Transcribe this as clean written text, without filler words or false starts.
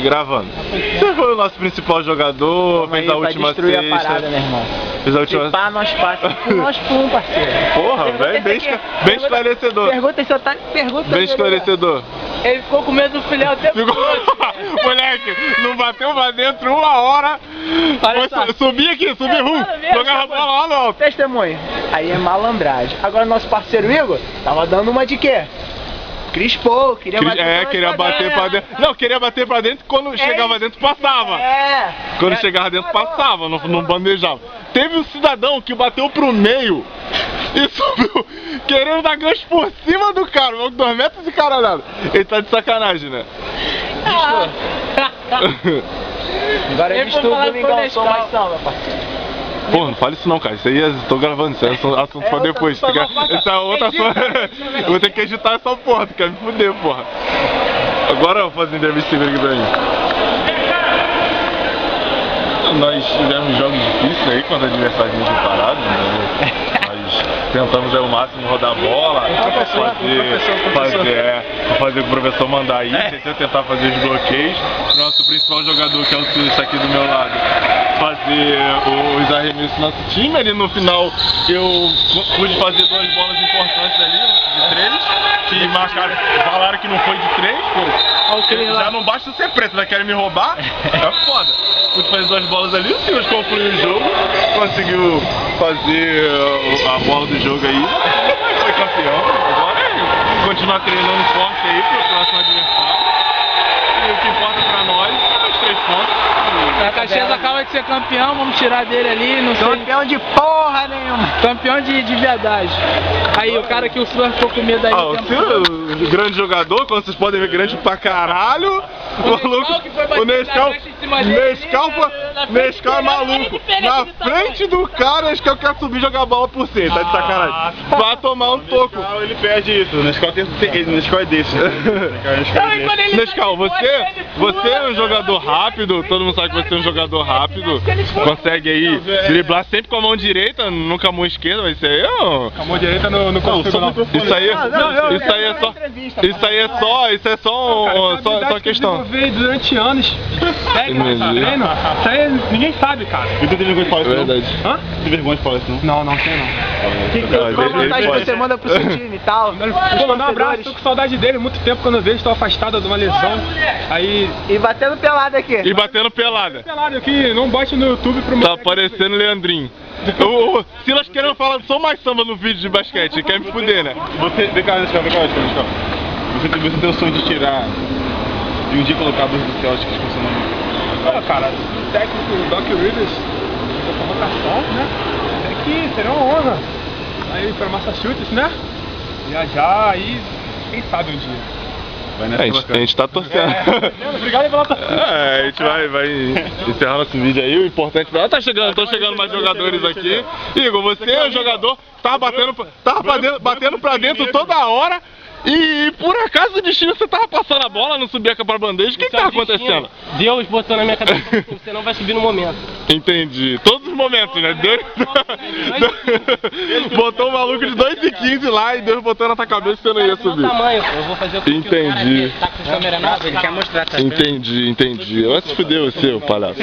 Gravando. Você foi o nosso principal jogador, fez a última cesta. Destruir a parada, meu irmão. Fez a última... Se pá, nós passa. Nós pum, parceiro. Porra, velho, bem esclarecedor. Pergunta se eu tá... Pergunta. Bem esclarecedor. Ele ficou com medo do filé o tempo todo. Moleque, não bateu pra dentro uma hora. Subi aqui, subi jogava a bola lá no alto. Testemunho. Aí é malandragem. Agora nosso parceiro Igor tava dando uma de quê? Crispou, queria bater pra dentro. Não, queria bater pra dentro e quando chegava dentro passava. Quando chegava dentro passava, não bandejava. Teve um cidadão que bateu pro meio e subiu, querendo dar gancho por cima do cara, 2 metros de caralhada. Ele tá de sacanagem, né? Agora ele estuda o Domingão, sou mais samba, parceiro. Pô, não fale isso não, cara. Isso aí, tô gravando, isso aí é assunto pra depois. Isso é outra assunto. Eu vou ter que editar essa porra, tu quer me fuder, porra. Agora eu vou fazer entrevista aqui pra mim. Nós tivemos jogos difíceis aí contra adversários muito parados, né? Nós tentamos aí o máximo rodar a bola, fazer o professor mandar aí, tentar fazer os bloqueios. Nosso principal jogador, que é o Silvio, está aqui do meu lado, fazer os arremessos do nosso time. Ali no final eu pude fazer 2 bolas importantes ali, de 3, que marcaram, falaram que não foi de 3, pô. Já não basta ser preto, já querem me roubar, é foda. Pude fazer 2 bolas ali, o Silvio concluiu o jogo, conseguiu fazer a bola do jogo aí, foi campeão. Agora é continuar treinando forte aí pro próximo adversário. E o que importa pra nós é os 3 pontos. A Caxias acaba de ser campeão, vamos tirar dele ali, não sei. Campeão de porra nenhuma. Campeão de verdade. Aí o cara que o senhor ficou com medo aí. O senhor, grande jogador, como vocês podem ver, grande pra caralho. O Nescau é maluco. Na frente do cara, Nescau quer subir e jogar a bola por cima, tá de sacanagem. Vai tomar um toco. Ele perde isso, o Nescau é desse. Nescau, você é um jogador rápido, todo mundo sabe que você é um jogador rápido. Consegue aí driblar sempre com a mão direita, nunca a mão esquerda, mas isso aí é... Com a mão direita não consigo não. Isso é só questão. Durante anos. Treino. Isso aí ninguém sabe, cara. E tu tem vergonha de falar isso, não? Hã? Tem vergonha de falar isso, não? Não tem não. Qual vontade você manda pro seu time e tal? Vou mandar um abraço, tô com saudade dele, muito tempo que eu não vejo, tô afastado de uma lesão. Aí... E batendo pelada aqui. E batendo pelada. Pelada aqui, não bote no YouTube pro meu... Tá parecendo Leandrinho. O Silas querendo falar só mais samba no vídeo de basquete, quer me fuder, né? Vem cá, Nescau. Você tem o sonho de tirar e um dia colocar a luz do Celtics com seu nome? Cara, o técnico Doc Rivers fez a convocação, né? Até que seria uma honra aí para Massachusetts, né? Viajar aí, quem sabe um dia. A gente tá torcendo. Obrigado pela a gente vai encerrar nosso vídeo aí. O importante é que estão chegando mais jogadores aqui. Igor, você é o jogador, tava batendo pra dentro toda hora. E por acaso o destino, você tava passando a bola, não subia pra bandeja, o que tava acontecendo? Deus botou na minha cabeça que você não vai subir no momento. Entendi. Todos os momentos, né? Deus botou um maluco de 2,15 lá e Deus botou na tua cabeça que você não ia subir. Eu vou fazer o que entendi. Tá com a câmera nova, ele quer mostrar. Entendi. Vai se fuder você, palhaço.